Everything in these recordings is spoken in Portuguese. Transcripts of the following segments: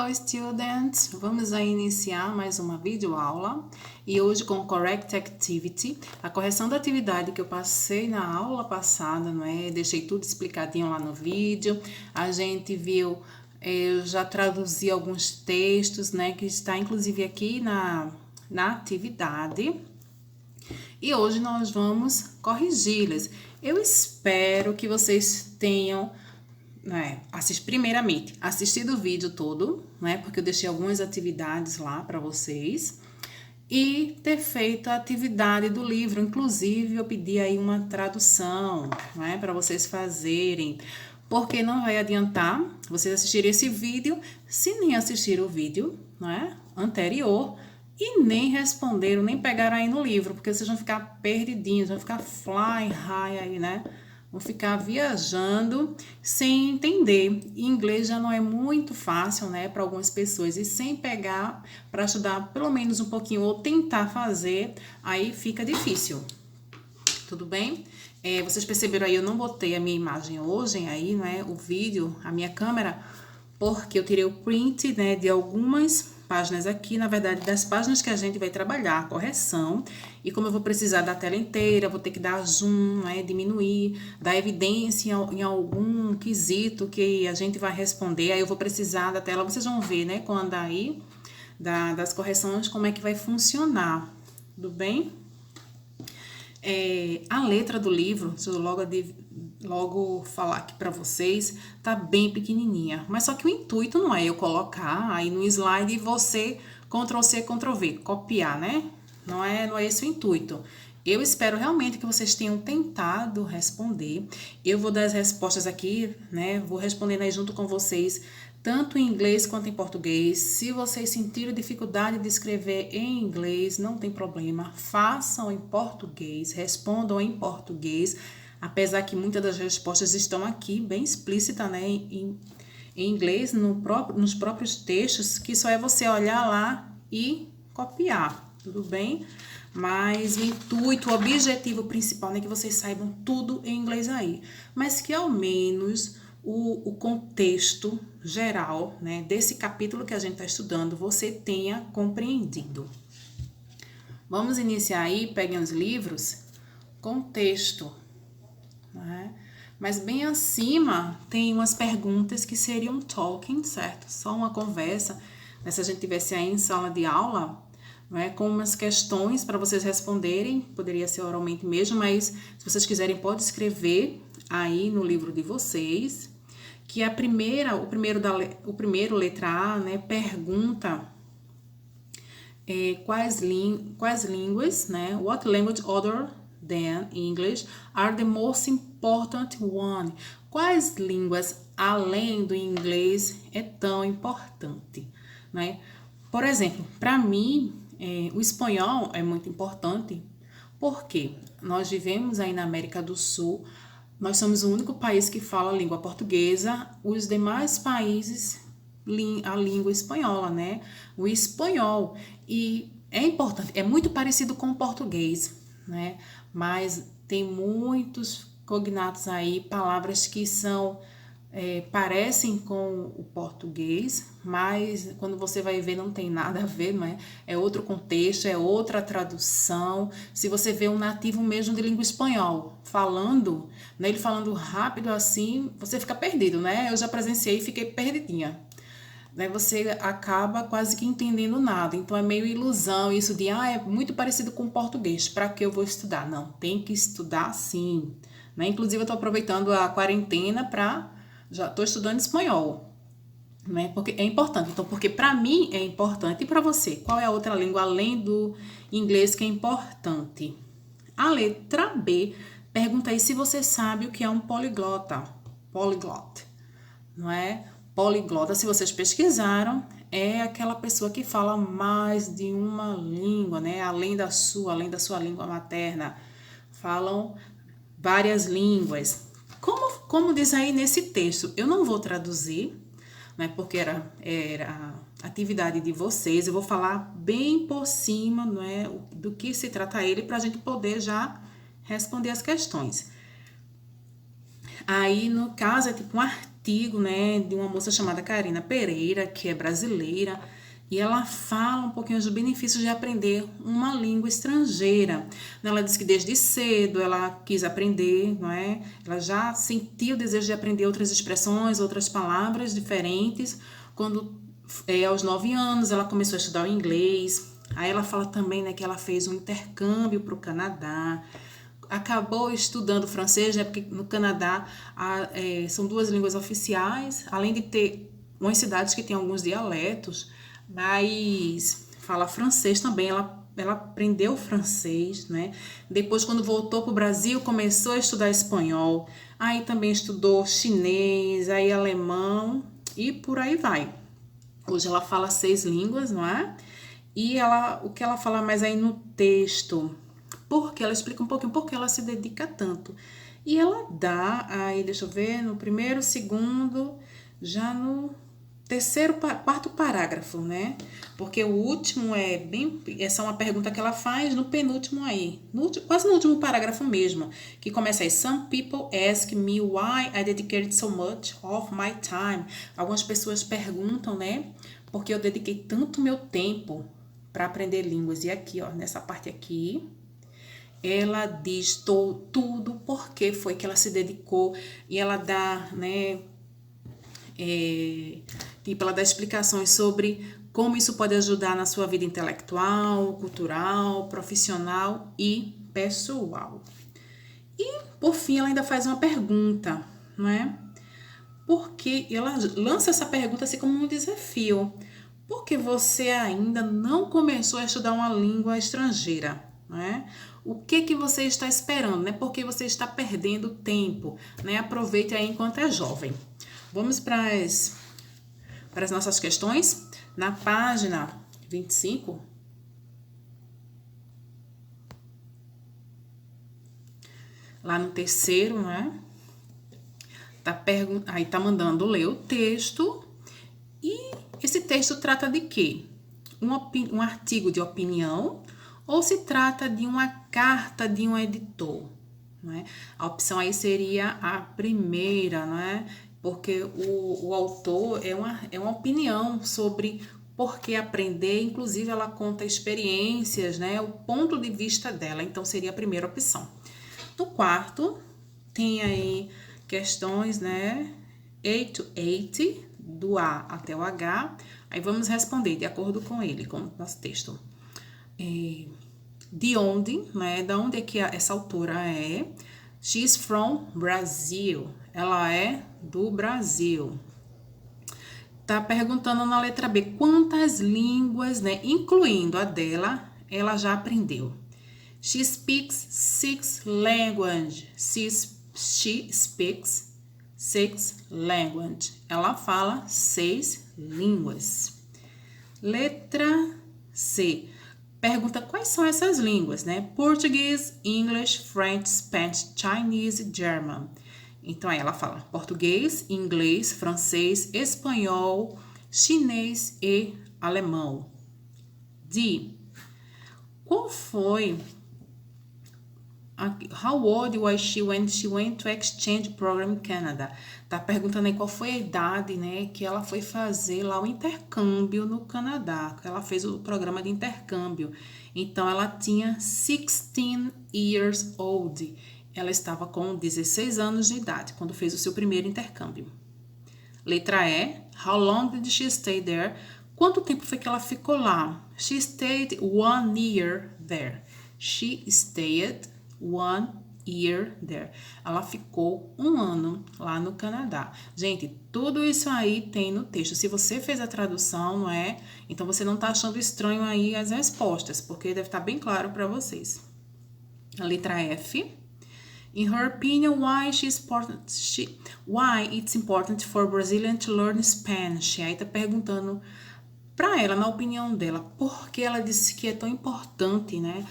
Hello students! Vamos aí iniciar mais uma videoaula e hoje com Correct Activity, a correção da atividade que eu passei na aula passada, não é? Deixei tudo explicadinho lá no vídeo, a gente viu, eu já traduzi alguns textos, né, que está inclusive aqui na atividade e hoje nós vamos corrigi-las. Eu espero que vocês tenham primeiramente, assistido o vídeo todo, né? Porque eu deixei algumas atividades lá para vocês. E ter feito a atividade do livro. Inclusive, eu pedi aí uma tradução, né? Para vocês fazerem. Porque não vai adiantar vocês assistirem esse vídeo se nem assistiram o vídeo, né? Anterior. E nem responderam, nem pegaram aí no livro. Porque vocês vão ficar perdidinhos, vão ficar fly high aí, né? Vão ficar viajando sem entender. E inglês já não é muito fácil, né, para algumas pessoas. E sem pegar para estudar pelo menos um pouquinho ou tentar fazer, aí fica difícil. Tudo bem? Vocês perceberam aí, eu não botei a minha imagem hoje aí, né, o vídeo, a minha câmera, porque eu tirei o print, né, de algumas páginas aqui, na verdade, das páginas que a gente vai trabalhar a correção. E como eu vou precisar da tela inteira, vou ter que dar zoom, né, diminuir, dar evidência em algum quesito que a gente vai responder. Aí eu vou precisar da tela, vocês vão ver, né, quando aí das correções, como é que vai funcionar. Tudo bem? A letra do livro, deixa eu logo falar aqui para vocês, tá bem pequenininha. Mas só que o intuito não é eu colocar aí no slide e você Ctrl+C, Ctrl+V, copiar, né? Não é esse o intuito. Eu espero realmente que vocês tenham tentado responder. Eu vou dar as respostas aqui, né? Vou respondendo aí junto com vocês, tanto em inglês quanto em português. Se vocês sentirem dificuldade de escrever em inglês, não tem problema. Façam em português, respondam em português. Apesar que muitas das respostas estão aqui, bem explícita, né? Em inglês, nos próprios textos, que só é você olhar lá e copiar, tudo bem? Mas o intuito, o objetivo principal é que vocês saibam tudo em inglês aí. Mas que ao menos o contexto geral, né, desse capítulo que a gente está estudando, você tenha compreendido. Vamos iniciar aí, peguem os livros, contexto, né? Mas bem acima tem umas perguntas que seriam talking, certo? Só uma conversa, né? Se a gente tivesse aí em sala de aula, né, com umas questões para vocês responderem, poderia ser oralmente mesmo, mas se vocês quiserem pode escrever aí no livro de vocês, que o primeiro letra A, né, pergunta quais línguas, né, what language other than English are the most important one? Quais línguas além do inglês é tão importante, né? Por exemplo, para mim, o espanhol é muito importante, porque nós vivemos aí na América do Sul, nós somos o único país que fala a língua portuguesa, os demais países a língua espanhola, né? O espanhol. E é importante, é muito parecido com o português, né? Mas tem muitos cognatos aí, palavras que parecem com o português, mas quando você vai ver não tem nada a ver, não é? É outro contexto, é outra tradução. Se você vê um nativo mesmo de língua espanhol falando, né, ele falando rápido assim, você fica perdido, né? Eu já presenciei e fiquei perdidinha. Né? Você acaba quase que entendendo nada. Então é meio ilusão isso de, é muito parecido com o português, para que eu vou estudar? Não, tem que estudar sim. Né? Inclusive eu estou aproveitando a quarentena já estou estudando espanhol, né? Porque é importante. Então, porque para mim é importante. E para você? Qual é a outra língua além do inglês que é importante? A letra B pergunta aí se você sabe o que é um poliglota. Polyglot, não é? Poliglota, se vocês pesquisaram, é aquela pessoa que fala mais de uma língua, né? Além da sua língua materna. Falam várias línguas. Como diz aí nesse texto, eu não vou traduzir, né, porque era a atividade de vocês, eu vou falar bem por cima, não é, do que se trata ele, para a gente poder já responder as questões. Aí, no caso, é tipo um artigo artigo, né, de uma moça chamada Karina Pereira, que é brasileira, e ela fala um pouquinho dos benefícios de aprender uma língua estrangeira. Ela diz que desde cedo ela quis aprender, não é? Ela já sentiu o desejo de aprender outras expressões, outras palavras diferentes. Quando, aos 9 anos, ela começou a estudar o inglês. Aí ela fala também, né, que ela fez um intercâmbio para o Canadá. Acabou estudando francês, né, porque no Canadá são 2 línguas oficiais, além de ter umas cidades que têm alguns dialetos, mas fala francês também. Ela aprendeu francês, né? Depois, quando voltou para o Brasil, começou a estudar espanhol. Aí também estudou chinês, aí alemão e por aí vai. Hoje ela fala 6 línguas, não é? E o que ela fala mais aí no texto, porque ela explica um pouquinho por que ela se dedica tanto. E ela dá, aí deixa eu ver, no primeiro, segundo, já no terceiro, quarto parágrafo, né? Porque o último essa é uma pergunta que ela faz no penúltimo aí, quase no último parágrafo mesmo, que começa aí: Some people ask me why I dedicated so much of my time. Algumas pessoas perguntam, né, porque eu dediquei tanto meu tempo para aprender línguas. E aqui, ó, nessa parte aqui, ela diz tudo porque foi que ela se dedicou, e ela dá, né, tipo, ela dá explicações sobre como isso pode ajudar na sua vida intelectual, cultural, profissional e pessoal. E, por fim, ela ainda faz uma pergunta, não é? Porque ela lança essa pergunta assim como um desafio. Por que você ainda não começou a estudar uma língua estrangeira? Né? O que você está esperando? Né? Porque você está perdendo tempo. Né? Aproveite aí enquanto é jovem. Vamos para as nossas questões. Na página 25, lá no terceiro, né? Aí tá mandando ler o texto. E esse texto trata de quê? Um artigo de opinião, ou se trata de uma carta de um editor? Não é? A opção aí seria a primeira, não é? Porque o autor é uma opinião sobre por que aprender, inclusive ela conta experiências, né? O ponto de vista dela, então seria a primeira opção. No quarto, tem aí questões, né? A to 80, do A até o H. Aí vamos responder de acordo com ele, com o nosso texto. De onde, né? Da onde é que essa autora é? She's from Brazil. Ela é do Brasil. Tá perguntando na letra B quantas línguas, né? Incluindo a dela, ela já aprendeu. She speaks 6 languages. She speaks 6 languages. Ela fala 6 línguas. Letra C. Pergunta quais são essas línguas, né? Português, English, French, Spanish, Chinese, German. Então, aí ela fala português, inglês, francês, espanhol, chinês e alemão. D. Qual foi... How old was she when she went to exchange program in Canada? Tá perguntando aí qual foi a idade, né, que ela foi fazer lá o intercâmbio no Canadá, que ela fez o programa de intercâmbio. Então, ela tinha 16 years old. Ela estava com 16 anos de idade quando fez o seu primeiro intercâmbio. Letra E. How long did she stay there? Quanto tempo foi que ela ficou lá? She stayed 1 year there. She stayed 1 year there. Ela ficou 1 ano lá no Canadá. Gente, tudo isso aí tem no texto. Se você fez a tradução, não é? Então você não está achando estranho aí as respostas, porque deve estar bem claro para vocês. A letra F. In her opinion, why it's important for Brazilians to learn Spanish? Aí tá perguntando para ela, na opinião dela, por que ela disse que é tão importante, né,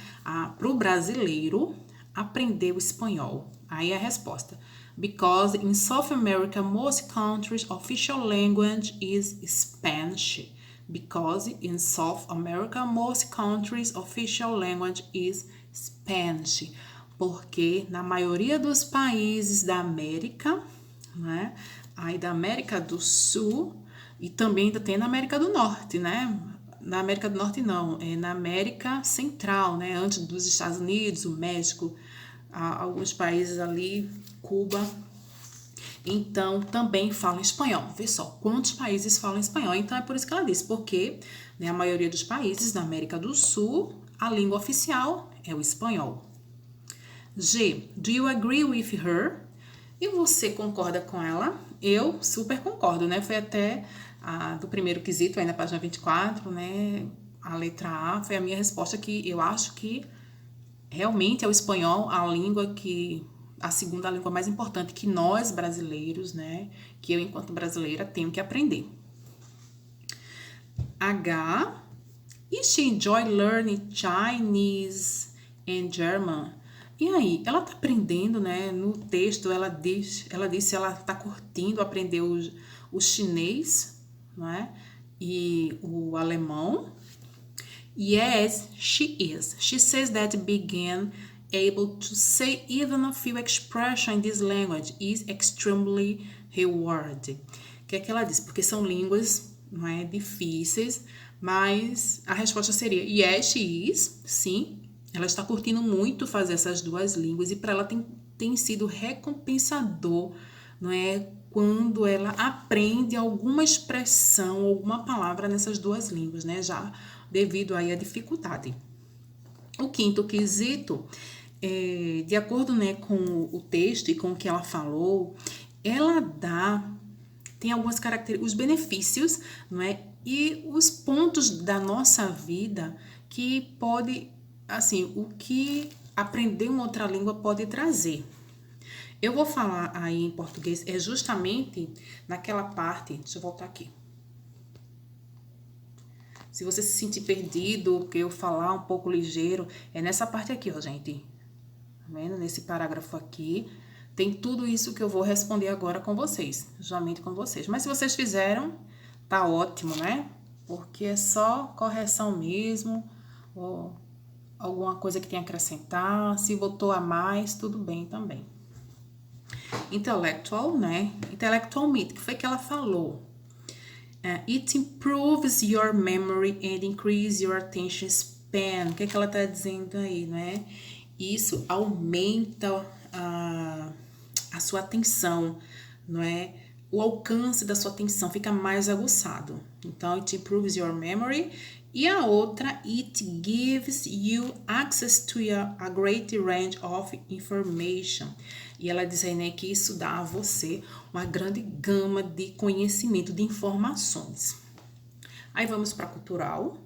para o brasileiro aprender o espanhol. Aí a resposta: because in South America most countries official language is Spanish. Because in South America most countries official language is Spanish. Porque na maioria dos países da América, né? Aí da América do Sul e também ainda tem na América do Norte, né? Na América do Norte não, é na América Central, né? Antes dos Estados Unidos, o México, alguns países ali, Cuba. Então, também falam espanhol. Vê só, quantos países falam espanhol? Então, é por isso que ela disse, porque né, a maioria dos países da América do Sul, a língua oficial é o espanhol. G. Do you agree with her? E você concorda com ela? Eu super concordo, né? Foi até do primeiro quesito, aí na página 24, né? A letra A foi a minha resposta, que eu acho que realmente é o espanhol a língua que... a segunda língua mais importante que nós brasileiros, né? Que eu, enquanto brasileira, tenho que aprender. H. Is she enjoy learning Chinese and German? E aí, ela tá aprendendo, né? No texto, ela disse ela tá curtindo aprender o chinês, né? E o alemão. Yes, she is. She says that being able to say even a few expressions in this language is extremely rewarding. O que é que ela diz? Porque são línguas, não é, difíceis, mas a resposta seria yes, she is, sim. Ela está curtindo muito fazer essas duas línguas e para ela tem sido recompensador, não é, quando ela aprende alguma expressão, alguma palavra nessas duas línguas, né, já devido aí à dificuldade. O quinto quesito, de acordo, né, com o texto e com o que ela falou, ela tem algumas características, os benefícios, não é, e os pontos da nossa vida que pode, assim, o que aprender uma outra língua pode trazer. Eu vou falar aí em português, é justamente naquela parte, deixa eu voltar aqui. Se você se sentir perdido, que eu falar um pouco ligeiro, é nessa parte aqui, ó, gente. Tá vendo? Nesse parágrafo aqui, tem tudo isso que eu vou responder agora com vocês, justamente com vocês. Mas se vocês fizeram, tá ótimo, né? Porque é só correção mesmo, ou alguma coisa que tenha a acrescentar. Se votou a mais, tudo bem também. Intellectual, né? Intellectual meet, que foi que ela falou? It improves your memory and increases your attention span. O que é que ela está dizendo aí, né? Isso aumenta a sua atenção, não é? O alcance da sua atenção fica mais aguçado. Então, it improves your memory. E a outra, it gives you access to a great range of information. E ela diz aí, né, que isso dá a você uma grande gama de conhecimento, de informações. Aí vamos para cultural.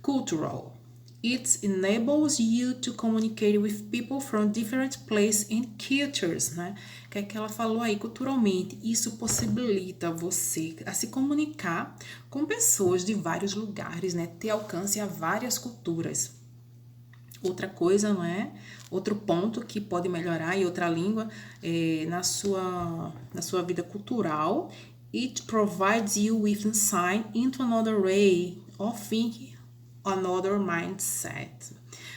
Cultural. It enables you to communicate with people from different places and cultures, né? O que é que ela falou aí? Culturalmente, isso possibilita você a se comunicar com pessoas de vários lugares, né? Ter alcance a várias culturas. Outra coisa, não é? Outro ponto que pode melhorar em outra língua na sua vida cultural. It provides you with insight into another way of thinking, another mindset.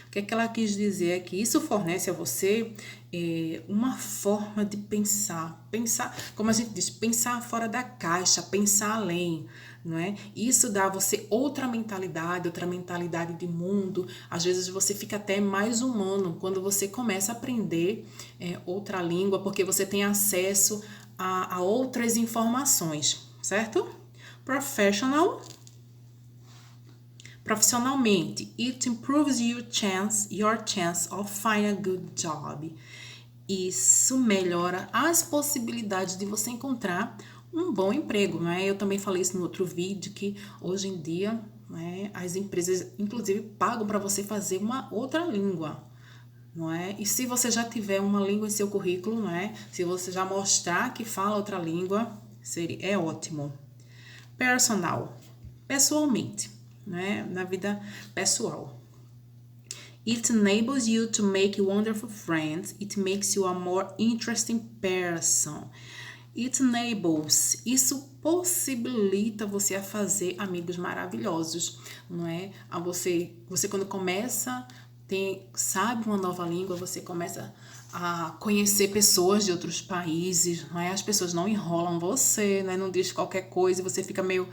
O que é que ela quis dizer é que isso fornece a você uma forma de pensar, como a gente diz, pensar fora da caixa, pensar além, não é? Isso dá a você outra mentalidade de mundo. Às vezes você fica até mais humano quando você começa a aprender outra língua, porque você tem acesso a outras informações, certo? Profissionalmente, it improves your chance of finding a good job. Isso melhora as possibilidades de você encontrar um bom emprego, né? Eu também falei isso no outro vídeo, que hoje em dia, né, as empresas, inclusive, pagam para você fazer uma outra língua, não é? E se você já tiver uma língua em seu currículo, não é? Se você já mostrar que fala outra língua, é ótimo. Pessoalmente, né? Na vida pessoal. It enables you to make wonderful friends. It makes you a more interesting person. It enables, isso possibilita você a fazer amigos maravilhosos, não é? Você quando começa sabe uma nova língua, você começa a conhecer pessoas de outros países, não é? As pessoas não enrolam você, né? Não diz qualquer coisa, você fica meio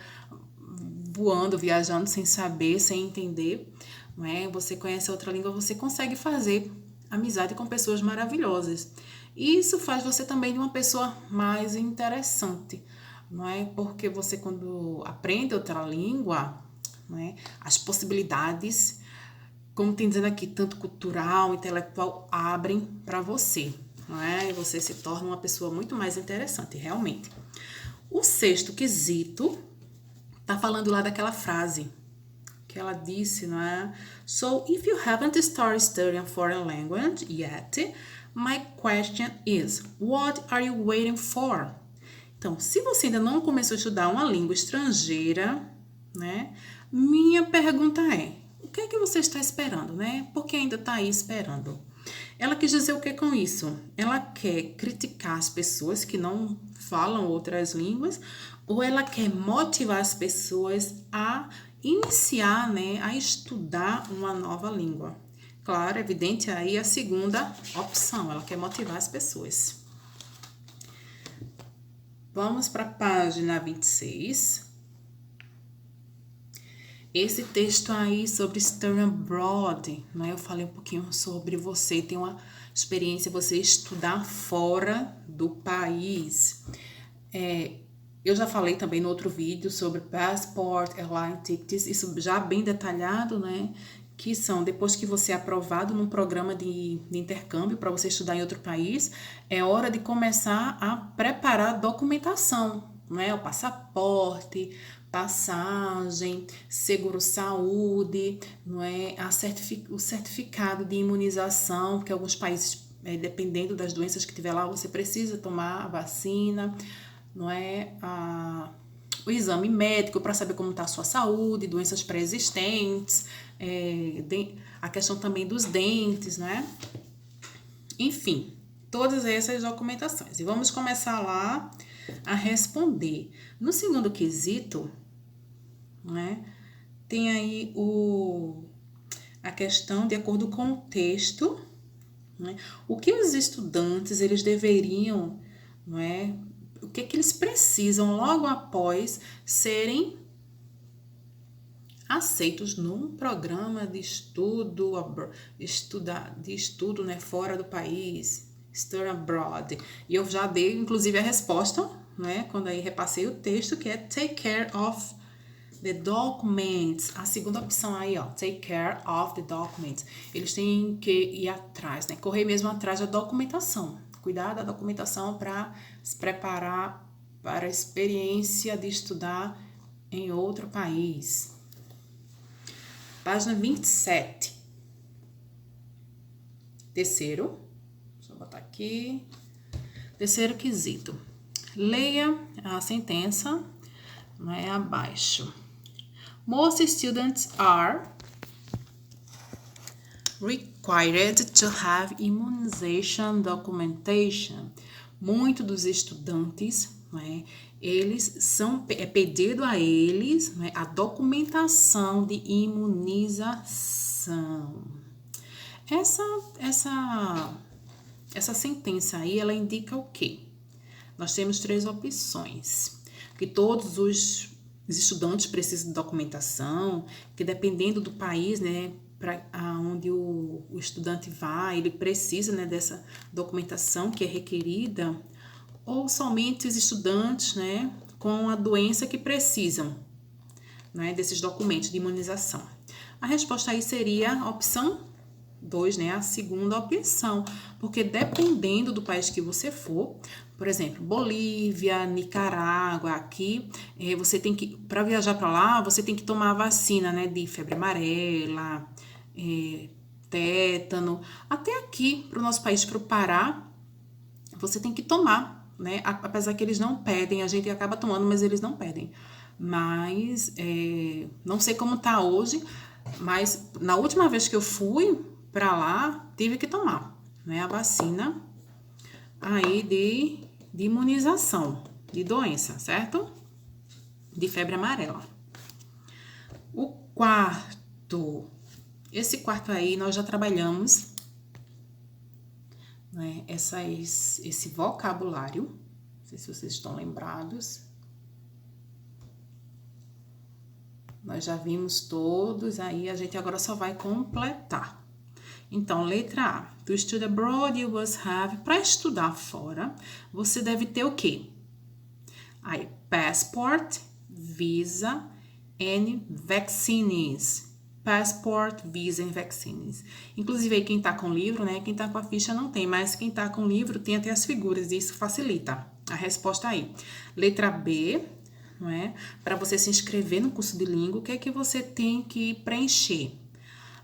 voando, viajando sem saber, sem entender, não é? Você conhece outra língua, você consegue fazer amizade com pessoas maravilhosas. E isso faz você também de uma pessoa mais interessante, não é? Porque você, quando aprende outra língua, não é? As possibilidades, como tem dizendo aqui, tanto cultural, intelectual, abrem para você, não é? E você se torna uma pessoa muito mais interessante, realmente. O sexto quesito tá falando lá daquela frase que ela disse, não é? So, if you haven't started studying a foreign language yet, my question is, what are you waiting for? Então, se você ainda não começou a estudar uma língua estrangeira, né? Minha pergunta é, o que é que você está esperando, né? Por que ainda está aí esperando? Ela quis dizer o que com isso? Ela quer criticar as pessoas que não falam outras línguas ou ela quer motivar as pessoas a iniciar, né, a estudar uma nova língua? Claro, evidente aí a segunda opção, ela quer motivar as pessoas. Vamos para a página 26. Esse texto aí sobre studying abroad, né? Eu falei um pouquinho sobre você ter uma experiência, você estudar fora do país. Eu já falei também no outro vídeo sobre passport, airline tickets, isso já bem detalhado, né? Que são, depois que você é aprovado num programa de intercâmbio para você estudar em outro país, é hora de começar a preparar a documentação, né? O passaporte, passagem, seguro-saúde, não é? O certificado de imunização, porque alguns países, dependendo das doenças que tiver lá, você precisa tomar a vacina, não é? O exame médico para saber como está a sua saúde, doenças pré-existentes, a questão também dos dentes, né? Enfim, todas essas documentações. E vamos começar lá a responder. No segundo quesito, né, tem aí a questão de acordo com o texto, né, o que os estudantes eles deveriam, não é, o que eles precisam logo após serem aceitos num programa de estudo, né, fora do país, study abroad. E eu já dei, inclusive, a resposta, né, quando aí repassei o texto, que é take care of the documents. A segunda opção aí, ó, take care of the documents. Eles têm que ir atrás, né, correr mesmo atrás da documentação. Cuidar da documentação para se preparar para a experiência de estudar em outro país. Página 27. Terceiro, deixa eu botar aqui. Terceiro quesito. Leia a sentença, não é, abaixo. Most students are required to have immunization documentation. Muitos dos estudantes, né, é pedido a eles, né, a documentação de imunização. Essa sentença aí, ela indica o quê? Nós temos 3 opções. Que todos os estudantes precisam de documentação, que dependendo do país, né, para onde o estudante vai, ele precisa, né, dessa documentação que é requerida, ou somente os estudantes, né, com a doença que precisam, né, desses documentos de imunização. A resposta aí seria a opção 2, né, a segunda opção, porque dependendo do país que você for, por exemplo, Bolívia, Nicarágua, aqui, você tem que, para viajar para lá, você tem que tomar a vacina, né, de febre amarela, tétano. Até aqui, para o nosso país, para o Pará, você tem que tomar, né, apesar que eles não pedem, a gente acaba tomando, mas eles não pedem. Mas, não sei como tá hoje, mas na última vez que eu fui para lá, tive que tomar, né, a vacina aí de imunização de doença, certo? De febre amarela. O quarto, Esse quarto aí nós já trabalhamos, né, esse vocabulário. Não sei se vocês estão lembrados. Nós já vimos todos, aí a gente agora só vai completar. Então, letra A. To study abroad, you must have. Para estudar fora, você deve ter o quê? Aí, passport, visa and vaccines. Passport, visa and vaccines. Inclusive, aí quem tá com livro, né? Quem tá com a ficha não tem, mas quem tá com livro tem até as figuras, e isso facilita a resposta aí. Letra B, não é? Para você se inscrever no curso de língua, o que é que você tem que preencher?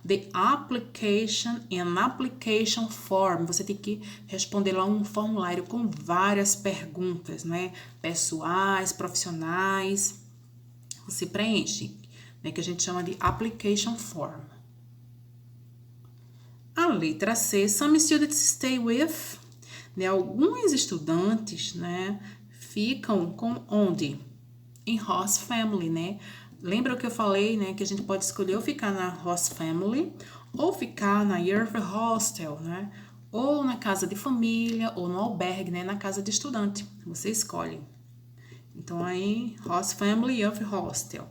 The application and application form. Você tem que responder lá um formulário com várias perguntas, né? Pessoais, profissionais. Você preenche, né? Que a gente chama de application form. A letra C. Some students stay with. Né? Alguns estudantes, né? Ficam com onde? Em host family, né? Lembra o que eu falei, né? Que a gente pode escolher ou ficar na host family, ou ficar na year hostel, né? Ou na casa de família, ou no albergue, né? Na casa de estudante. Você escolhe. Então, aí, host family, year hostel.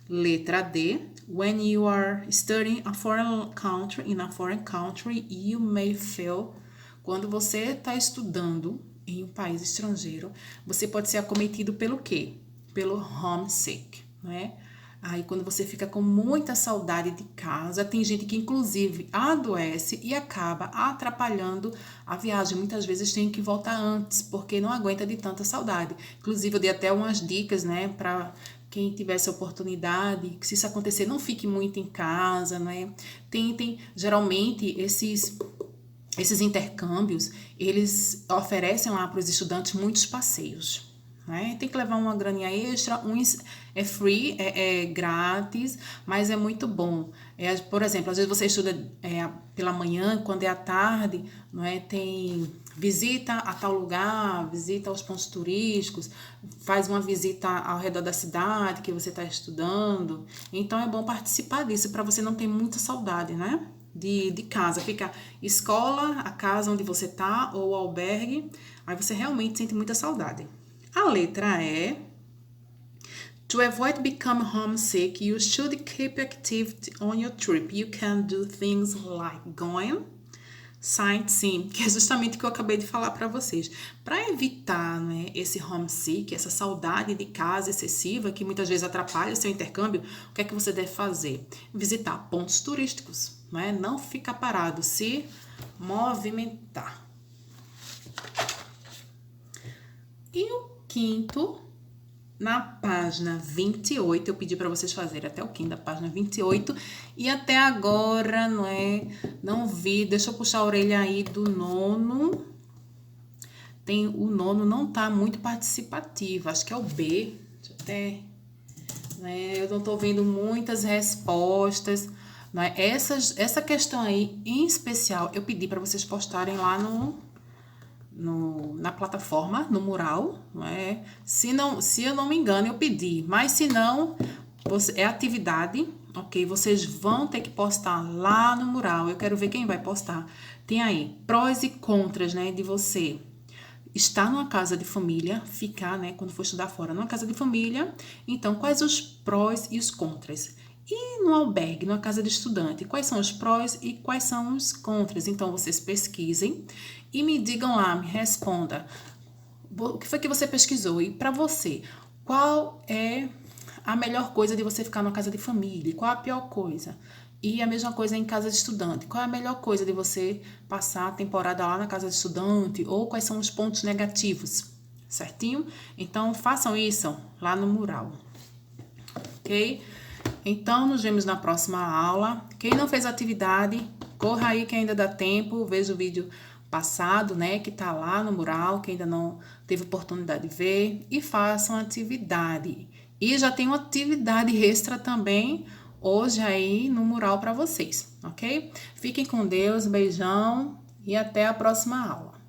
Letra D. When you are studying a foreign country, in a foreign country, you may feel. Quando você está estudando em um país estrangeiro, você pode ser acometido pelo quê? Pelo homesick, né? Aí quando você fica com muita saudade de casa, tem gente que inclusive adoece e acaba atrapalhando a viagem. Muitas vezes tem que voltar antes, porque não aguenta de tanta saudade. Inclusive eu dei até umas dicas, né, para quem tivesse oportunidade, que se isso acontecer, não fique muito em casa, né? Tentem, geralmente, esses intercâmbios, eles oferecem lá para os estudantes muitos passeios, né? Tem que levar uma graninha extra, uns é free, é grátis, mas é muito bom. Por exemplo, às vezes você estuda pela manhã, quando é à tarde, não é? Tem visita a tal lugar, visita aos pontos turísticos, faz uma visita ao redor da cidade que você está estudando. Então é bom participar disso para você não ter muita saudade, né? De casa, fica escola, a casa onde você tá, ou albergue, aí você realmente sente muita saudade. A letra E. To avoid becoming homesick, you should keep activity on your trip. You can do things like going, sightseeing, que é justamente o que eu acabei de falar para vocês. Para evitar, né, esse homesick, essa saudade de casa excessiva, que muitas vezes atrapalha o seu intercâmbio, o que é que você deve fazer? Visitar pontos turísticos, né? Não ficar parado, se movimentar. E o quinto, na página 28, eu pedi para vocês fazerem até o quinto da página 28, e até agora, não vi, deixa eu puxar a orelha aí do nono. O nono não tá muito participativo, acho que é o B, deixa eu até, eu não tô vendo muitas respostas, essa questão aí, em especial, eu pedi para vocês postarem lá na plataforma, no mural, não é? Se eu não me engano, eu pedi, mas se não, é atividade, ok? Vocês vão ter que postar lá no mural, eu quero ver quem vai postar. Tem aí prós e contras, né, de você estar numa casa de família, ficar, né, quando for estudar fora, numa casa de família, então quais os prós e os contras? E no albergue, numa casa de estudante, quais são os prós e quais são os contras? Então, vocês pesquisem e me digam lá, me responda. O que foi que você pesquisou? E para você, qual é a melhor coisa de você ficar numa casa de família? Qual a pior coisa? E a mesma coisa em casa de estudante. Qual é a melhor coisa de você passar a temporada lá na casa de estudante? Ou quais são os pontos negativos? Certinho? Então, façam isso lá no mural. Ok? Então, nos vemos na próxima aula. Quem não fez atividade, corra aí que ainda dá tempo. Veja o vídeo passado, né, que tá lá no mural, que ainda não teve oportunidade de ver. E façam atividade. E já tem uma atividade extra também hoje aí no mural para vocês, ok? Fiquem com Deus, beijão e até a próxima aula.